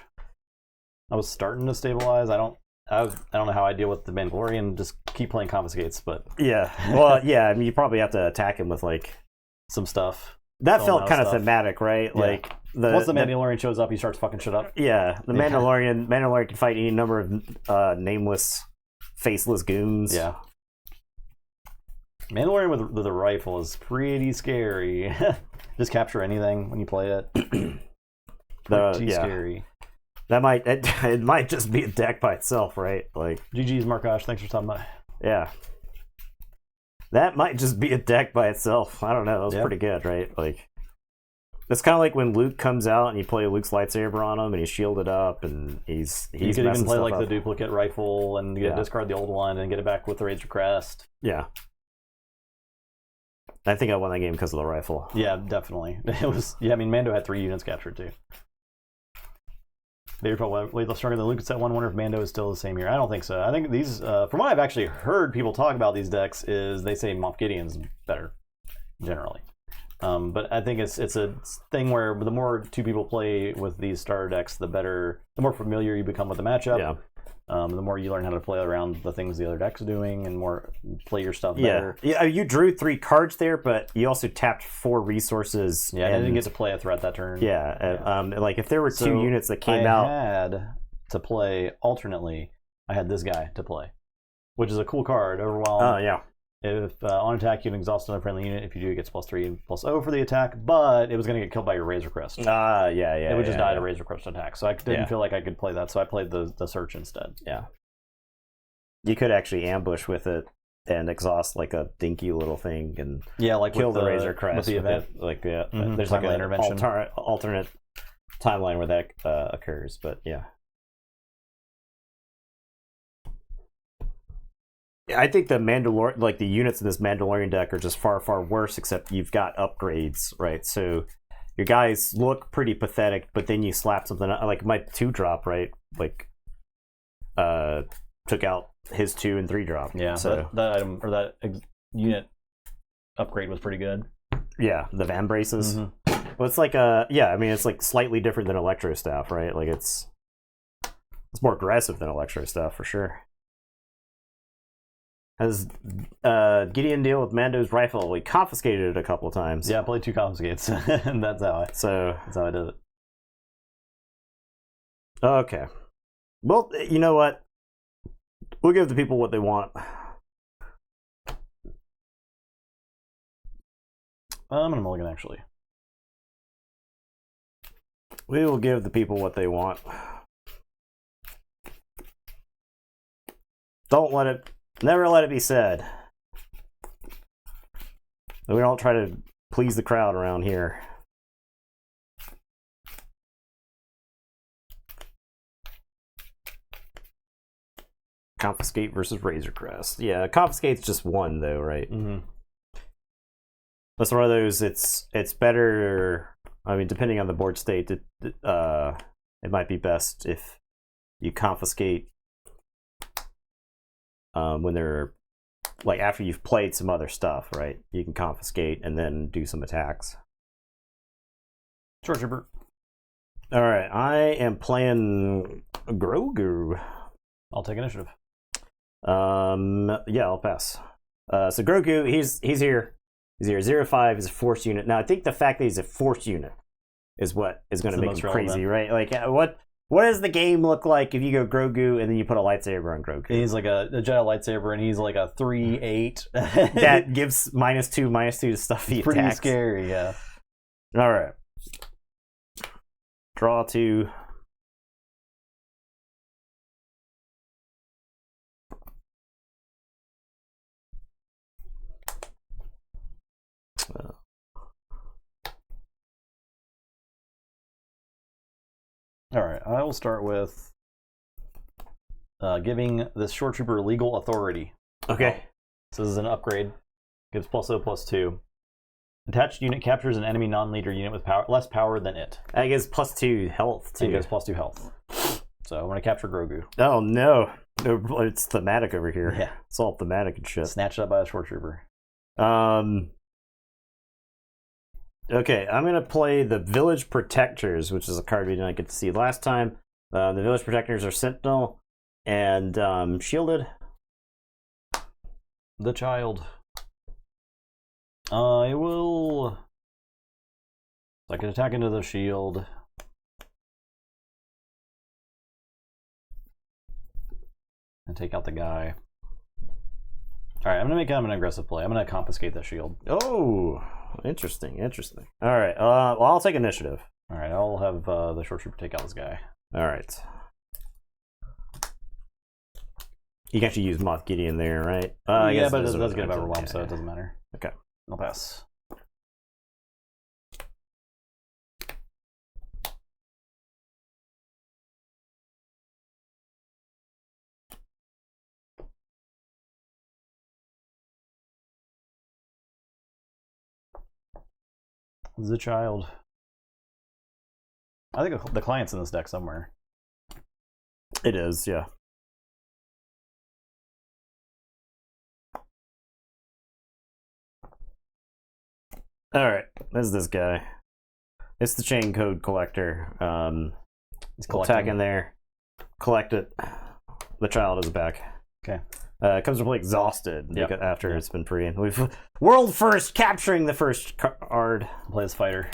I was starting to stabilize. I don't know how I deal with the Mandalorian. Just keep playing confiscates, but yeah. Well, yeah. I mean, you probably have to attack him with like some stuff. That felt kind of thematic, right? Yeah. Like once the Mandalorian shows up, he starts fucking shit up. Yeah, the Mandalorian can fight any number of nameless, faceless goons. Yeah. Mandalorian with the rifle is pretty scary. Just capture anything when you play it. Pretty scary. That might it might just be a deck by itself, right? Like GG's Markosh, thanks for stopping by. yeah. That might just be a deck by itself. I don't know. That was Yeah. pretty good, right? Like it's kind of like when Luke comes out and you play Luke's lightsaber on him and he's shielded up and he's You could even messing play stuff like up. the duplicate rifle and discard the old one and get it back with the Razor Crest. Yeah. I think I won that game because of the rifle. Yeah, definitely. It was. Yeah, I mean, Mando had 3 units captured too. They were probably way less stronger than Luke at set 1. Wonder if Mando is still the same here. I don't think so. I think these, from what I've actually heard people talk about these decks, is they say Moff Gideon's better generally. But I think it's a thing where the more 2 people play with these starter decks, the better, the more familiar you become with the matchup. Yeah. The more you learn how to play around the things the other deck's doing, and more play your stuff better. Yeah, you drew 3 cards there, but you also tapped 4 resources. Yeah, and I didn't get to play a threat that turn. Yeah, like if there were 2 So units that came out, I had to play alternately. I had this guy to play, which is a cool card. Overwhelm. oh yeah, If on attack you can exhaust another friendly unit. If you do, it gets +3/+0 for the attack. But it was going to get killed by your Razor Crest. yeah. It would just die to Razor Crest attack. So I didn't Yeah. feel like I could play that. So I played the Search instead. Yeah. You could actually ambush with it and exhaust like a dinky little thing and Yeah, like kill with the Razor Crest with the with event. it. Like yeah, Mhm, there's like timeline an intervention. alternate timeline where that occurs. But yeah. I think the Mandalorian, like the units in this Mandalorian deck, are just far, far worse. Except you've got upgrades, right? So your guys look pretty pathetic, but then you slap something like my 2-drop, right? Like, took out his 2 and 3-drop. Yeah, So that item or that unit upgrade was pretty good. yeah, the Van braces. Mhm. Well, it's like I mean, it's like slightly different than Electro Staff, right? Like it's more aggressive than Electro Staff for sure. Has Gideon deal with Mando's rifle? We confiscated it a couple of times. Yeah, I played 2 confiscates, and that's how I did it. Okay. Well, you know what? We'll give the people what they want. I'm gonna mulligan actually. We will give the people what they want. Never let it be said that we don't try to please the crowd around here. Confiscate versus Razor Crest. Yeah, Confiscate's just 1 though, right? Mm-hmm. That's one of those. It's better. I mean, depending on the board state, it might be best if you confiscate when they're like after you've played some other stuff, right? You can confiscate and then do some attacks. Sure, Trooper. All right, I am playing Grogu. I'll take initiative. Yeah, I'll pass. So Grogu, he's here. He's here. 0-5 is a force unit. Now I think the fact that he's a force unit is what is going to make him crazy, right? Like what does the game look like if you go Grogu and then you put a lightsaber on Grogu? He's like a Jedi lightsaber, and he's like a 3/8. That gives -2 to stuff he pretty attacks. scary, yeah. All right. Draw 2. All right, I will start with giving this short trooper legal authority. Okay. So this is an upgrade. Gives +0/+2. Attached unit captures an enemy non-leader unit with less power than it. That gives +2 health too. It gives +2 health. So I'm gonna capture Grogu. Oh no. It's thematic over here. Yeah. It's all thematic and shit. Snatched up by a short trooper. Okay, I'm gonna play the Village Protectors, which is a card we didn't get to see last time. The Village Protectors are Sentinel and shielded. The child. I will. I can attack into the shield. And take out the guy. Alright, I'm gonna make an aggressive play. I'm gonna confiscate the shield. Oh, interesting. All right, well, I'll take initiative. Alright, I'll have the short trooper take out this guy. All right. You can actually use Moff Gideon there, right? Yeah, but it does get overwhelmed, so it doesn't matter. Okay. I'll pass. The child. I think the client's in this deck somewhere. It is, yeah. Alright, this is this guy. It's the chain code collector. He's attack in there. Collect it. The child is back. Okay. Comes to play exhausted after it's been freed. We've world first capturing the first card. Play as fighter.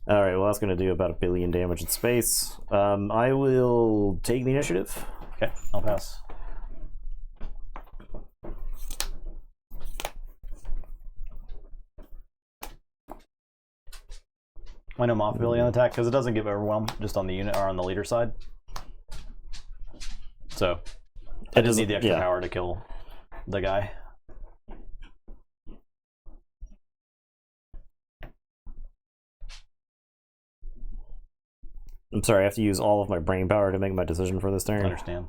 Alright, well that's going to do about 1 billion damage in space. I will take the initiative. Okay, I'll pass. I know Moff ability on attack because it doesn't give overwhelm just on the unit or on the leader side. So I just need the extra power to kill the guy. I'm sorry, I have to use all of my brain power to make my decision for this turn. I understand.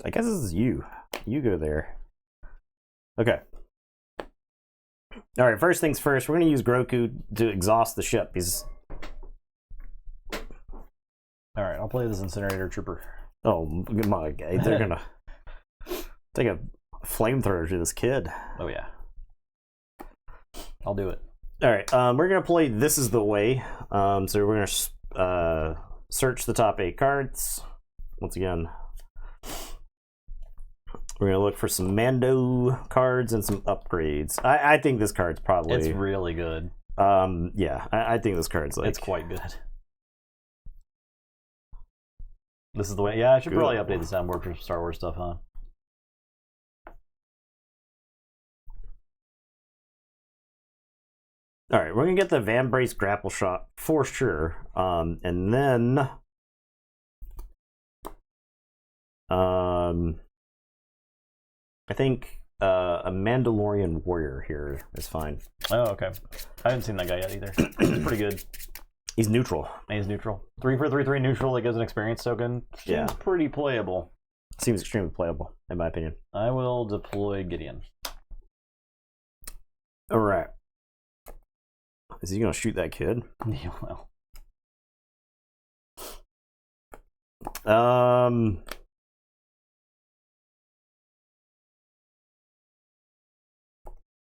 I guess this is you. You go there. Okay. Alright, first things first, we're going to use Groku to exhaust the ship. He's... Alright, I'll play this Incinerator Trooper. Oh my god, they're going to take a flamethrower to this kid. Oh yeah. I'll do it. Alright, we're going to play This Is the Way. So we're going to search the top 8 cards. Once again, we're going to look for some Mando cards and some upgrades. I think this card's probably... It's really good. Yeah, I think this card's like... It's quite good. This is the way... Yeah, I should probably update the soundboard for Star Wars stuff, huh? Alright, we're going to get the Van Brace grapple shot for sure. And then... I think a Mandalorian warrior here is fine. Oh, okay. I haven't seen that guy yet either. He's pretty good. He's neutral. He's neutral. 3 for 3/3 neutral that gives an experience token. Seems pretty playable. Seems extremely playable, in my opinion. I will deploy Gideon. Alright. Is he going to shoot that kid? Yeah, well.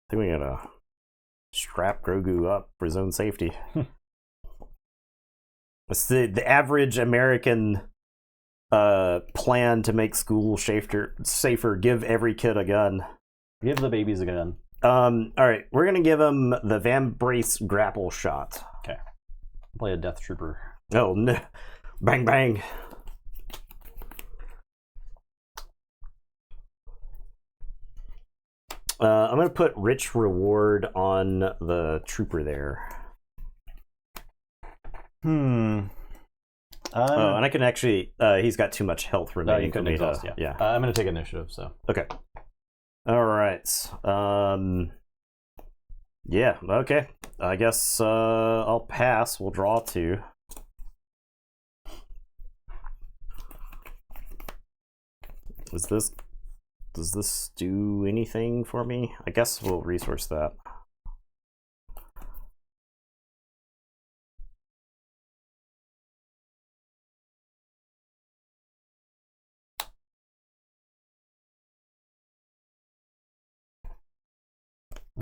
I think we gotta strap Grogu up for his own safety. It's the average American plan to make school safer. Give every kid a gun. Give the babies a gun. Alright, we're gonna give him the Van Brace grapple shot. Okay. Play a Death Trooper. Oh no. Bang bang. I'm going to put Rich Reward on the Trooper there. Oh, and I can actually... he's got too much health remaining. No, you couldn't exhaust, yeah. I'm going to take initiative, so... Okay. Alright. Yeah, okay. I guess I'll pass. We'll draw 2. Does this do anything for me? I guess we'll resource that.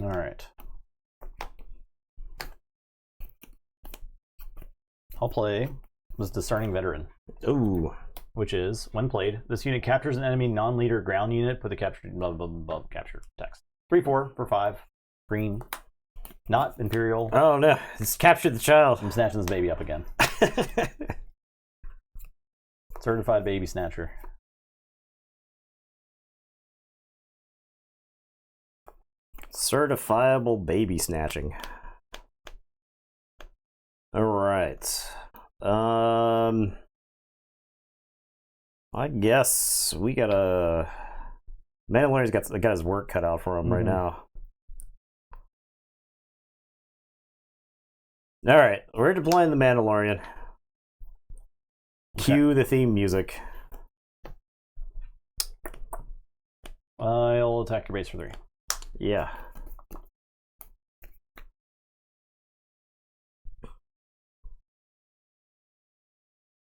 All right. I'll play this Discerning Veteran. Ooh. Which is, when played, this unit captures an enemy non-leader ground unit, put the captured capture text. 3/4 for 5. Green. Not Imperial. Oh no, it's captured the child. I'm snatching this baby up again. Certified baby snatcher. Certifiable baby snatching. All right. I guess we gotta. Mandalorian's got his work cut out for him right now. All right, we're deploying the Mandalorian. Cue the theme music. I'll attack your base for 3. Yeah.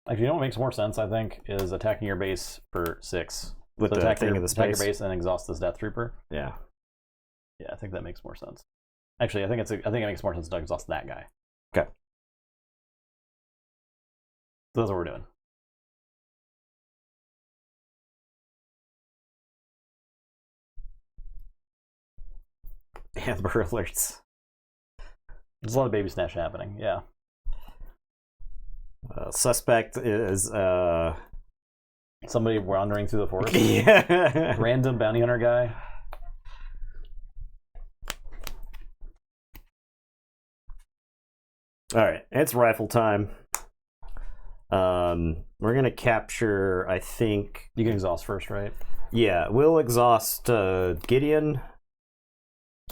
Actually, you know what makes more sense, I think, is attacking your base for 6. With so the attack thing your, in the attack space. your base and exhaust this Death Trooper. Yeah. Yeah, I think that makes more sense. Actually, I think it makes more sense to exhaust that guy. Okay. So that's what we're doing. Amber alerts. There's a lot of baby snatch happening. Yeah. Suspect is somebody wandering through the forest. Yeah. Random bounty hunter guy. All right, it's rifle time. We're gonna capture. I think you can exhaust first, right? Yeah, we'll exhaust Gideon,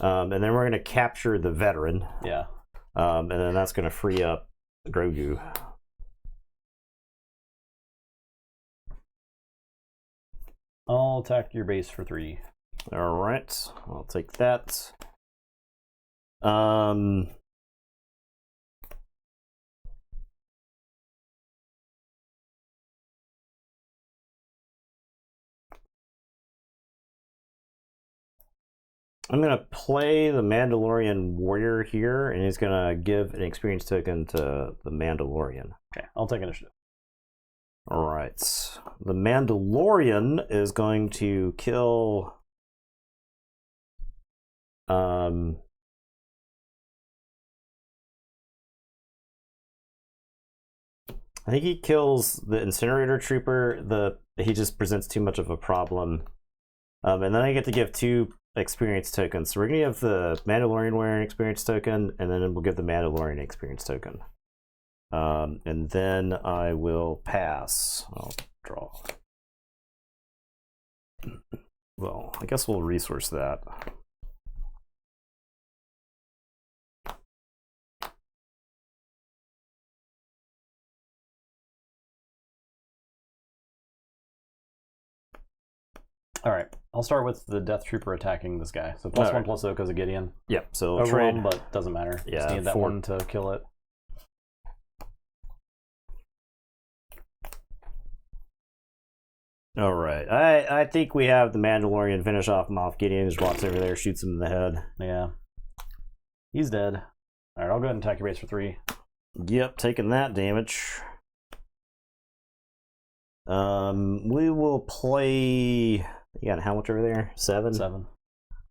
and then we're gonna capture the veteran. Yeah. And then that's gonna free up Grogu. I'll attack your base for 3. All right, I'll take that. I'm going to play the Mandalorian warrior here, and he's going to give an experience token to the Mandalorian. Okay, I'll take initiative. All right. The Mandalorian is going to kill... I think he kills the incinerator trooper. He just presents too much of a problem. And then I get to give 2 experience tokens. So we're gonna give the Mandalorian wearing experience token, and then we'll give the Mandalorian experience token. And then I will pass. I'll draw. Well, I guess we'll resource that. All right, I'll start with the Death Trooper attacking this guy. So +1 right. +0 because of Gideon. Yep. So Overwhelm, but doesn't matter. Yeah, just need that 4. one to kill it. All right. I think we have the Mandalorian finish off Moff Gideon. Just walks over there, shoots him in the head. Yeah. He's dead. All right, I'll go ahead and attack your base for 3. Yep, taking that damage. We will play. You got how much over there? 7? 7.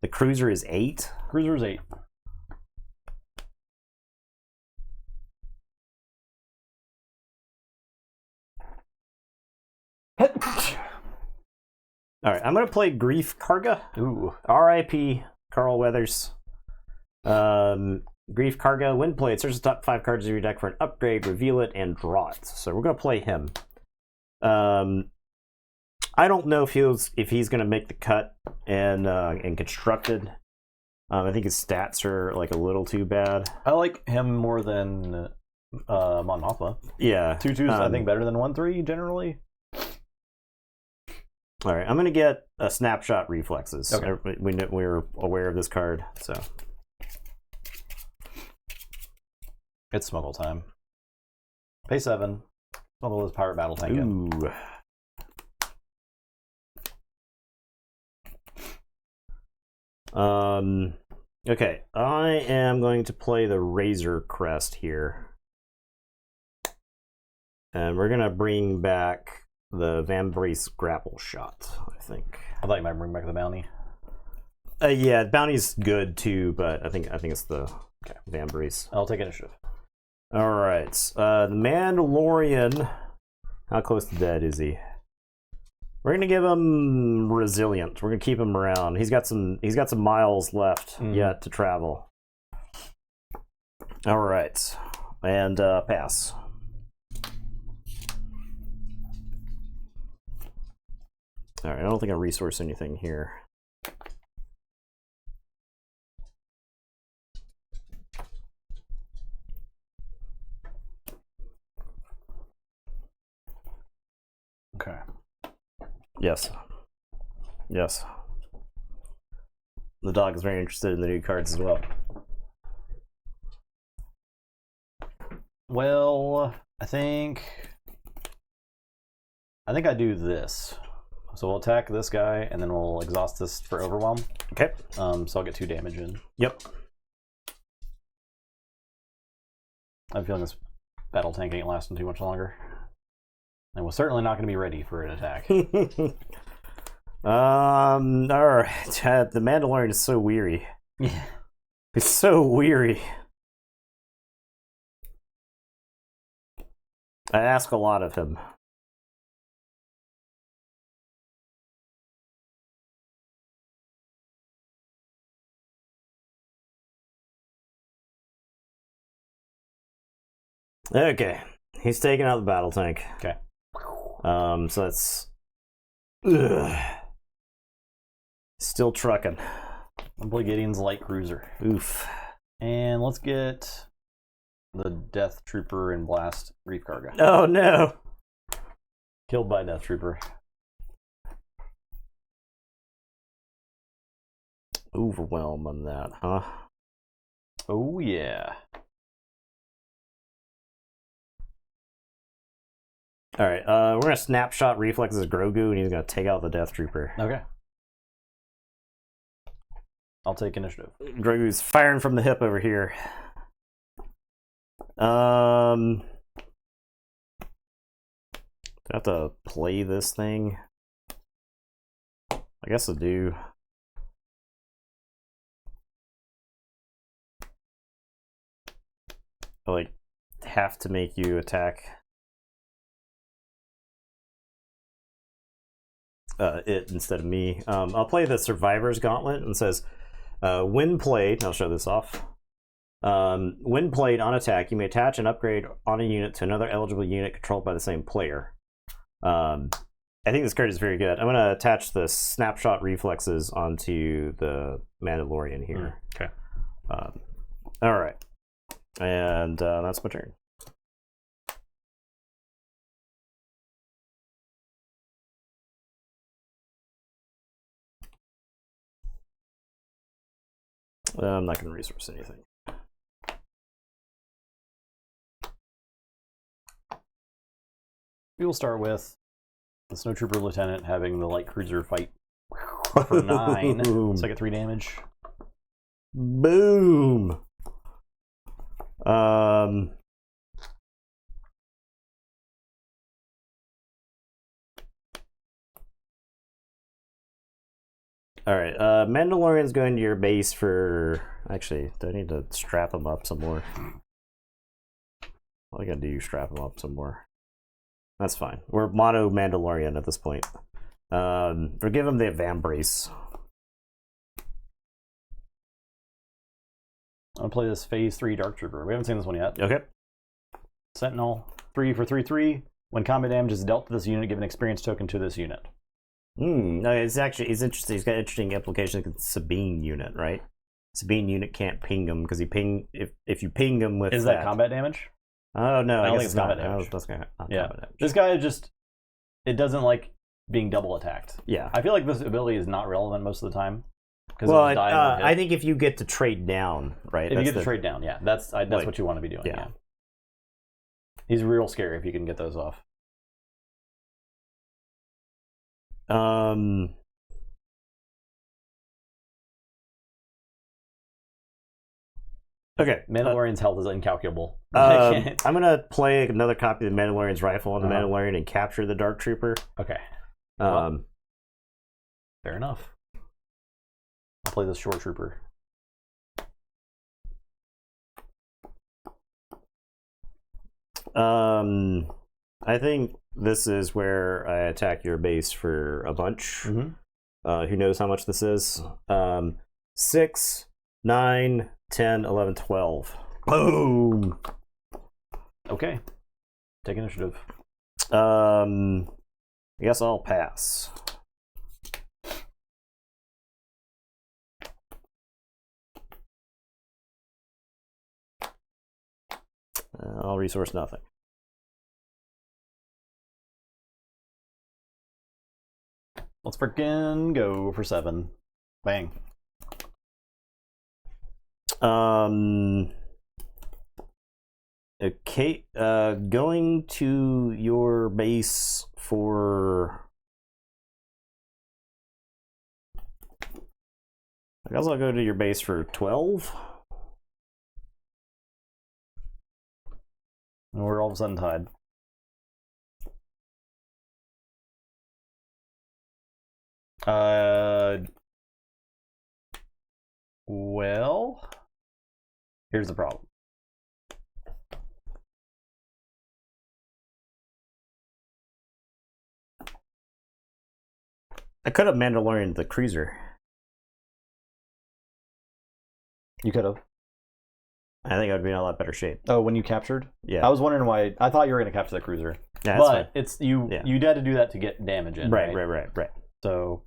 The cruiser is 8. Cruiser's 8. All right, I'm gonna play Grief Karga. Ooh. R.I.P. Carl Weathers. Grief Karga. When played, search the top 5 cards of your deck for an upgrade, reveal it, and draw it. So we're gonna play him. I don't know if he's gonna make the cut and constructed. I think his stats are like a little too bad. I like him more than Mon Mothma. Yeah, 2/2's I think better than 1/3 generally. All right, I'm gonna get a snapshot reflexes. Okay. We're aware of this card, so it's smuggle time. Pay 7. Smuggle is pirate battle tank. Ooh. Okay, I am going to play the Razor Crest here. And we're gonna bring back the Vambrace Grapple Shot, I think. I thought you might bring back the bounty. Yeah, Bounty's good too, but I think it's the Vambrace. I'll take initiative. All right, the Mandalorian. How close to dead is he? We're gonna give him resilient. We're gonna keep him around. He's got some miles left yet to travel. All right, and pass. All right, I don't think I resource anything here. Okay. Yes. Yes. The dog is very interested in the new cards as well. Well, I think I do this. So we'll attack this guy, and then we'll exhaust this for overwhelm. Okay. So I'll get 2 damage in. Yep. I'm feeling this battle tank ain't lasting too much longer. And we're certainly not going to be ready for an attack. All right. The Mandalorian is so weary. Yeah. He's so weary. I ask a lot of him. Okay, he's taking out the battle tank. Okay. So that's still trucking. I'll play Gideon's light cruiser. Oof. And let's get the Death Trooper and blast Reef Cargo. Oh no! Killed by Death Trooper. Overwhelm on that, huh? Oh yeah. All right, we're gonna snapshot reflexes Grogu, and he's gonna take out the Death Trooper. Okay. I'll take initiative. Grogu's firing from the hip over here. I have to play this thing. I guess I do. I like have to make you attack it instead of me. I'll play the Survivor's Gauntlet, and it says, when played, I'll show this off. When played on attack, you may attach an upgrade on a unit to another eligible unit controlled by the same player. I think this card is very good. I'm going to attach the snapshot reflexes onto the Mandalorian here. Okay. All right. And that's my turn. I'm not going to resource anything. We will start with the Snowtrooper Lieutenant having the light cruiser fight for 9. So I get 3 damage. Boom. All right, Mandalorian's going to your base for... Actually, do I need to strap him up some more? All I gotta do is strap him up some more. That's fine. We're mono Mandalorian at this point. Or give him the Van Brace. I'm gonna play this Phase 3 Dark Trooper. We haven't seen this one yet. Okay. Sentinel, 3 for 3/3. When combat damage is dealt to this unit, give an experience token to this unit. No, it's interesting. He's got interesting implications with the Sabine unit, right? Sabine unit can't ping him because if you ping him with Is that combat damage? Oh no, I don't guess think it's combat damage. That's not Yeah, combat damage. this guy just it doesn't like being double attacked. Yeah. I feel like this ability is not relevant most of the time. Well, I think if you get to trade down, right? If you get to trade down, yeah, that's what you want to be doing. Yeah. He's real scary if you can get those off. Okay. Mandalorian's health is incalculable. I'm gonna play another copy of the Mandalorian's rifle on the Mandalorian and capture the Dark Trooper. Okay. Well, fair enough. I'll play the Shore Trooper. I think this is where I attack your base for a bunch. Mm-hmm. Who knows how much this is? 6, 9, 10, 11, 12. Boom! Okay. Take initiative. I guess I'll pass. I'll resource nothing. Let's freaking go for 7. Bang. Okay, going to your base for... I guess I'll go to your base for 12. And we're all of a sudden tied. Well, here's the problem. I could have Mandalorian the cruiser. You could have. I think I would be in a lot better shape. Oh, when you captured? Yeah. I was wondering why. I thought you were going to capture the cruiser. Yeah, but fine. it's you. Yeah. You had to do that to get damage in. Right. So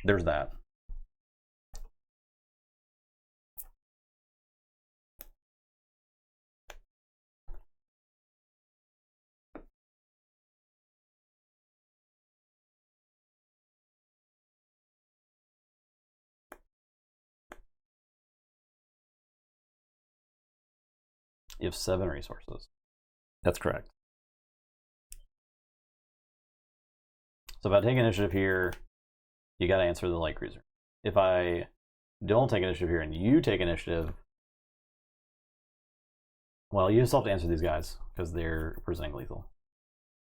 there's that. You have 7 resources. That's correct. So if I take initiative here, you got to answer the light cruiser. If I don't take initiative here and you take initiative, well, you still have to answer these guys because they're presenting lethal.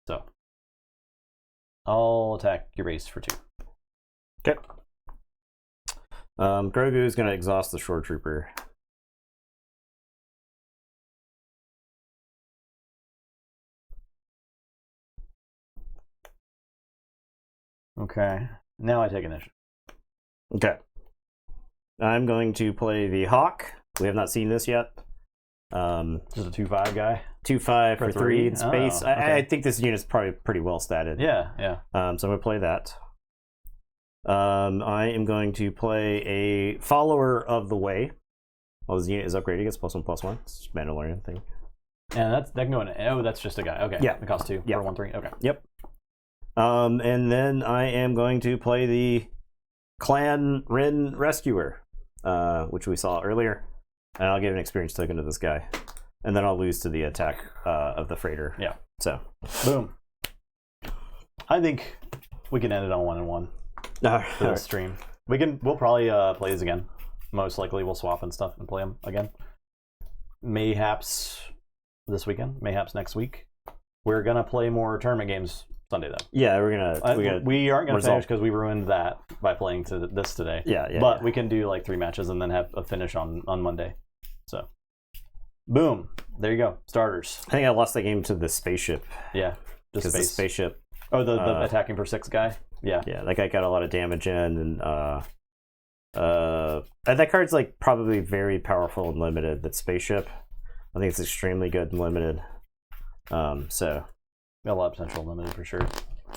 So I'll attack your base for 2. Okay. Grogu is going to exhaust the shore trooper. Okay. Now I take initiative. Okay. I'm going to play the Hawk. We have not seen this yet. Just a 2/5 guy. 2/5 for 3 in space. Oh, okay. I think this unit's probably pretty well statted. Yeah. So I'm going to play that. I am going to play a Follower of the Way. Well, this unit is upgrading. It's +1/+1. It's a Mandalorian thing. And that can go in. Oh, that's just a guy. Okay. Yeah. It costs 2 Yeah. for 1/3. Okay. Yep. And then I am going to play the Clan Rin Rescuer, which we saw earlier. And I'll give an experience token to this guy. And then I'll lose to the attack of the freighter. Yeah. So. Boom. I think we can end it on 1-1 for this stream. We'll probably play these again. Most likely we'll swap and stuff and play them again. Mayhaps this weekend. Mayhaps next week. We're going to play more tournament games Sunday, though. Yeah, we aren't going to finish because we ruined that by playing this today. Yeah. But we can do like 3 matches and then have a finish on Monday. So, boom. There you go. Starters. I think I lost that game to the spaceship. Yeah. Just Because the spaceship. Oh, the attacking for 6 guy? Yeah. Yeah, that guy got a lot of damage in. And that card's like probably very powerful and limited. That spaceship. I think it's extremely good and limited. So. Got a lot of potential limited for sure.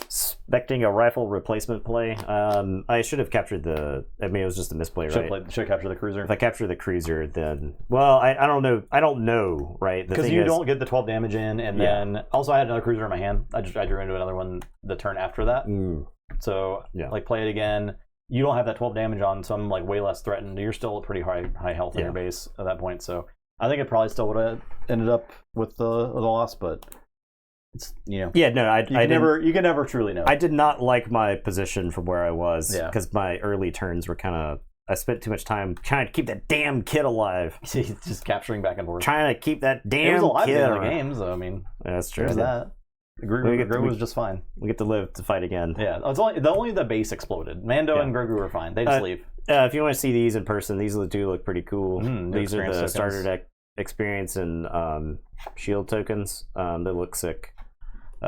Expecting a rifle replacement play. I should have captured it was just a misplay, right? Should capture the cruiser. If I capture the cruiser, then I don't know. I don't know, right? Because you don't get the 12 damage in, and then also I had another cruiser in my hand. I drew into another one the turn after that. So like play it again. You don't have that 12 damage on, so I'm like way less threatened. You're still pretty high health in your base at that point. So I think it probably still would have ended up with the loss, but. It's, you can never truly know. I did not like my position from where I was because Yeah. my early turns were kind of. I spent too much time trying to keep that damn kid alive. Just capturing back and forth. Trying to keep that damn it was alive kid in the alive. game, so I mean, that's true. There's that. Grogu was just fine. We get to live to fight again. Yeah, it's only the base exploded. Mando and Grogu were fine. They just leave. If you want to see these in person, these do look pretty cool. These are the starter deck experience and shield tokens. They look sick.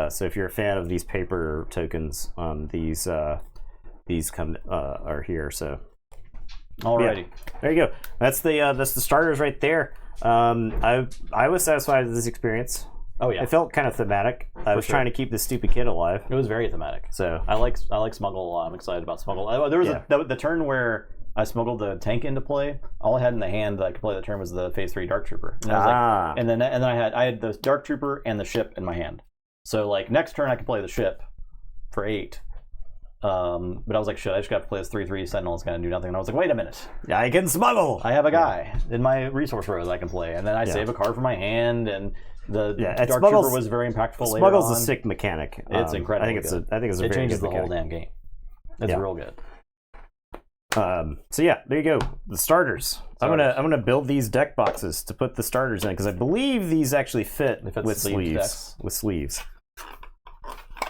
So if you're a fan of these paper tokens, these come are here. So Alrighty. yeah. There you go. That's the starters right there. I was satisfied with this experience. Oh yeah, it felt kind of thematic. I was sure. trying to keep this stupid kid alive. It was very thematic. So I like Smuggle a lot. I'm excited about Smuggle. There was the turn where I smuggled the tank into play. All I had in the hand that I could play the turn was the Phase 3 Dark Trooper. And, and then I had the Dark Trooper and the ship in my hand. So like next turn I could play the ship for 8. But I was like, shit, I just got to play this 3/3 Sentinel. It's gonna do nothing. And I was like, wait a minute, I can smuggle. I have a guy in my resource row that I can play, and then I save a card from my hand. And the Dark Trooper was very impactful. Smuggle's a sick mechanic. It's incredible. I think it's a very good changes the mechanic. whole damn game. It's real good. So yeah, there you go. The starters. I'm gonna build these deck boxes to put the starters in because I believe these actually fit with sleeves. With sleeves.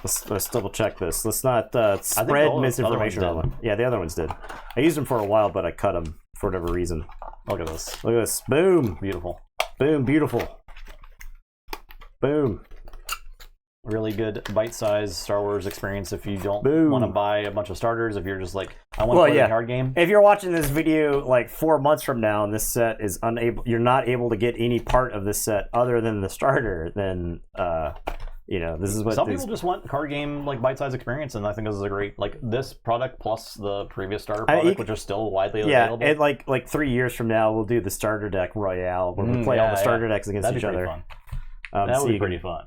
Let's double check this. Let's not spread misinformation on them. Yeah, the other ones did. I used them for a while, but I cut them for whatever reason. Look at this. Look at this. Boom. Beautiful. Boom. Beautiful. Boom. Really good bite-sized Star Wars experience if you don't want to buy a bunch of starters. If you're just like, I want to play a card game. If you're watching this video like 4 months from now and this set is you're not able to get any part of this set other than the starter, then this is what some people just want card game like bite-sized experience, and I think this is a great this product plus the previous starter product, which are still widely available. Yeah, and like 3 years from now, we'll do the starter deck royale where we play all the starter decks against each other. Fun. That would be pretty fun.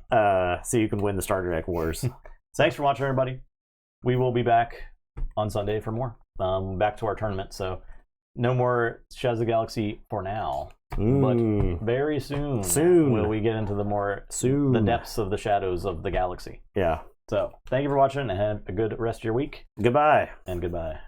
So you can win the starter deck wars. Thanks for watching, everybody. We will be back on Sunday for more. Back to our tournament. So no more Shadows of the Galaxy for now. But very soon will we get into the depths of the shadows of the galaxy. Yeah. So thank you for watching and have a good rest of your week. Goodbye. And goodbye.